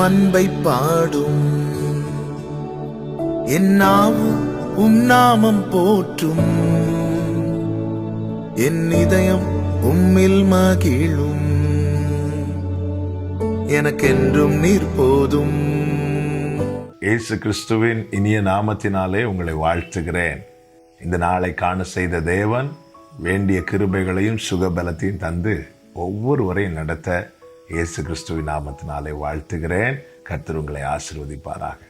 அன்பை பாடும், என் நாவும் நாமம் போற்றும், என் இதயம் உம்மில் மகிழும், எனக்கென்றும் நீர் போதும். இயேசு கிறிஸ்துவின் இனிய நாமத்தினாலே உங்களை வாழ்த்துகிறேன். இந்த நாளை காண செய்த தேவன் வேண்டிய கிருபைகளையும் சுகபலத்தையும் தந்து ஒவ்வொருவரையும் நடத்த இயேசு கிறிஸ்துவின் நாமத்தினாலே வாழ்த்துகிறேன். கர்த்தர் உங்களை ஆசீர்வதிப்பாராக.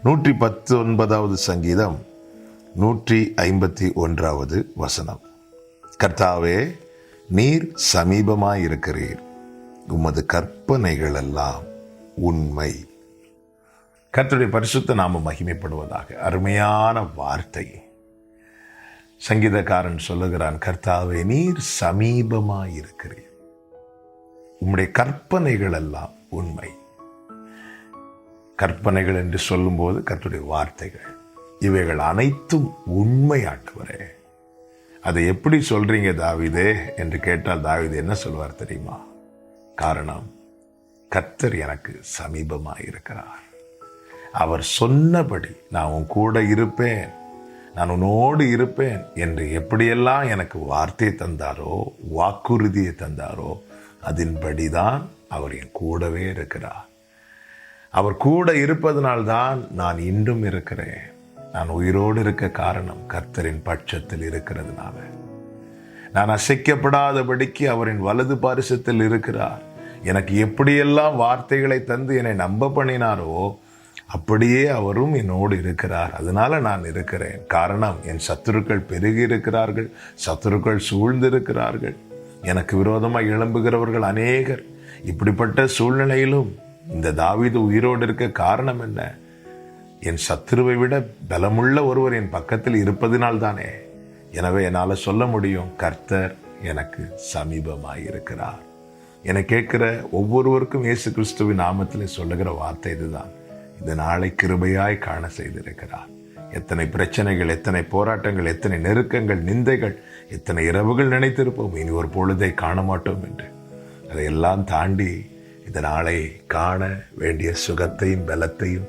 119வது சங்கீதம் 151வது வசனம். கர்த்தாவே, நீர் சமீபமாயிருக்கிறீர், உமது கற்பனைகள் எல்லாம் உண்மை. கர்த்தருடைய பரிசுத்த நாமம் மகிமைப்படுவதாக. அருமையான வார்த்தை. சங்கீதக்காரன் சொல்லுகிறான், கர்த்தாவே, நீர் சமீபமாயிருக்கிறீர், உம்முடைய கற்பனைகள் எல்லாம் உண்மை. கற்பனைகள் என்று சொல்லும்போது கர்த்தருடைய வார்த்தைகள், இவைகள் அனைத்தும் உண்மை. ஆண்டவரே, அதை எப்படி சொல்றீங்க தாவீதே என்று கேட்டால் தாவீது என்ன சொல்வார் தெரியுமா? காரணம், கர்த்தர் எனக்கு சமீபமாயிருக்கிறார். அவர் சொன்னபடி நான் உன் கூட இருப்பேன், நான் உன்னோடு இருப்பேன் என்று எப்படியெல்லாம் எனக்கு வார்த்தை தந்தாரோ, வாக்குறுதியை தந்தாரோ, அதன்படிதான் அவர் என் கூடவே இருக்கிறார். அவர் கூட இருப்பதனால்தான் நான் இன்றும் இருக்கிறேன். நான் உயிரோடு இருக்க காரணம் கர்த்தரின் பட்சத்தில் இருக்கிறதுனால. நான் அசைக்கப்படாதபடிக்கு அவரின் வலது பாரிசத்தில் இருக்கிறார். எனக்கு எப்படியெல்லாம் வார்த்தைகளை தந்து என்னை நம்ப பண்ணினாரோ அப்படியே அவரும் என்னோடு இருக்கிறார். அதனால நான் இருக்கிறேன். காரணம், என் சத்துருக்கள் பெருகி இருக்கிறார்கள், சத்துருக்கள் சூழ்ந்திருக்கிறார்கள், எனக்கு விரோதமாக எழும்புகிறவர்கள் அநேகர். இப்படிப்பட்ட சூழ்நிலையிலும் இந்த தாவீது உயிரோடு இருக்க காரணம் என்ன? என் சத்துருவை விட பலமுள்ள ஒருவர் என் பக்கத்தில் இருப்பதினால் தானே. எனவே என்னால் சொல்ல முடியும், கர்த்தர் எனக்கு சமீபமாயிருக்கிறார். என கேட்கிற ஒவ்வொருவருக்கும் இயேசு கிறிஸ்துவின் நாமத்தில் சொல்லுகிற வார்த்தை இதுதான். இந்த நாளை கிருபையாய் காண செய்திருக்கிறார். எத்தனை பிரச்சனைகள், எத்தனை போராட்டங்கள், எத்தனை நெருக்கங்கள், நிந்தைகள், எத்தனை இரவுகள் நினைத்திருப்போம் இனி ஒரு பொழுதை காண மாட்டோம் என்று. அதையெல்லாம் தாண்டி இந்த நாளை காண வேண்டிய சுகத்தையும் பலத்தையும்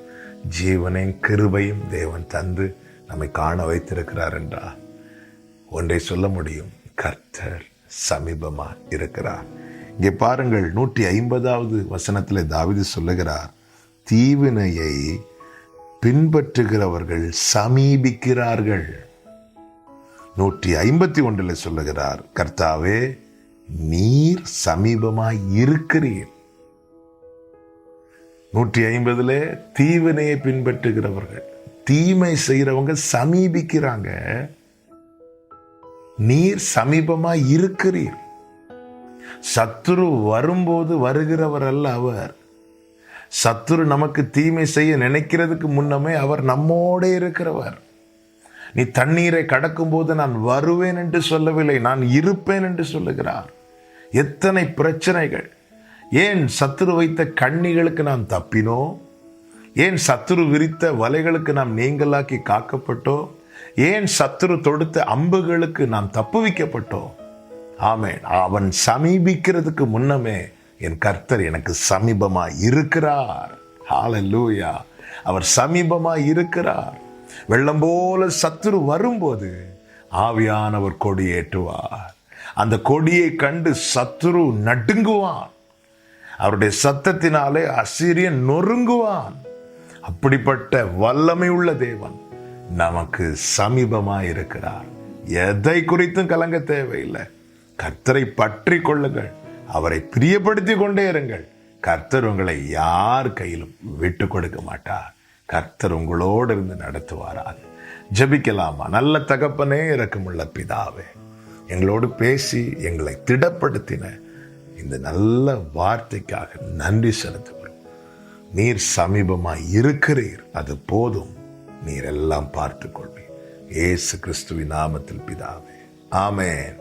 ஜீவனையும் கிருபையும் தேவன் தந்து நம்மை காண வைத்திருக்கிறார் என்றால் ஒன்றை சொல்ல முடியும், கர்த்தர் சமீபமா இருக்கிறார். இங்கே பாருங்கள், 150வது வசனத்தில் தாவீது சொல்லுகிறார், தீவினையை பின்பற்றுகிறவர்கள் சமீபிக்கிறார்கள். 151 சொல்லுகிறார், கர்த்தாவே, நீர் சமீபமாய் இருக்கிறீர். 150 தீவினையை பின்பற்றுகிறவர்கள், தீமை செய்கிறவங்க சமீபிக்கிறாங்க. நீர் சமீபமாய் இருக்கிறீர். சத்துரு வரும்போது வருகிறவர் அல்ல அவர். சத்துரு நமக்கு தீமை செய்ய நினைக்கிறதுக்கு முன்னமே அவர் நம்மோட இருக்கிறவர். நீ தண்ணீரை கடக்கும் போது நான் வருவேன் என்று சொல்லவில்லை, நான் இருப்பேன் என்று சொல்லுகிறார். எத்தனை பிரச்சனைகள்! ஏன் சத்துரு வைத்த கண்ணிகளுக்கு நாம் தப்பினோம்? ஏன் சத்துரு விரித்த வலைகளுக்கு நாம் நீங்களாக்கி காக்கப்பட்டோம்? ஏன் சத்துரு தொடுத்த அம்புகளுக்கு நாம் தப்புவிக்கப்பட்டோம்? ஆமென். அவன் சமீபிக்கிறதுக்கு முன்னமே என் கர்த்தர் எனக்கு சமீபமாய் இருக்கிறார். ஹல்லேலூயா. அவர் சமீபமாய் இருக்கிறார். வெள்ளம் போல சத்துரு வரும்போது ஆவியானவர் கொடியேற்றுவார். அந்த கொடியை கண்டு சத்துரு நடுங்குவான். அவருடைய சத்தத்தினாலே அசீரியன் நொறுங்குவான். அப்படிப்பட்ட வல்லமை உள்ள தேவன் நமக்கு சமீபமாய் இருக்கிறார். எதை குறித்தும் கலங்க தேவையில்லை. கர்த்தரை பற்றி கொள்ளுங்கள், அவரை பிரியப்படுத்தி கொண்டே இருங்கள். கர்த்தர் உங்களை யார் கையிலும் விட்டு கொடுக்க மாட்டார். கர்த்தர் உங்களோடு இருந்து நடத்துவாராக. ஜெபிக்கலாமா? நல்ல தகப்பனே, இரக்கமுள்ள பிதாவே, எங்களோடு பேசி எங்களை திடப்படுத்தின இந்த நல்ல வார்த்தைக்காக நன்றி செலுத்துகிறோம். நீர் சமீபமாய் இருக்கிறீர், அது போதும். நீர் எல்லாம் பார்த்துக் கொள்வீர். இயேசு கிறிஸ்துவின் நாமத்தில் பிதாவே, ஆமென்.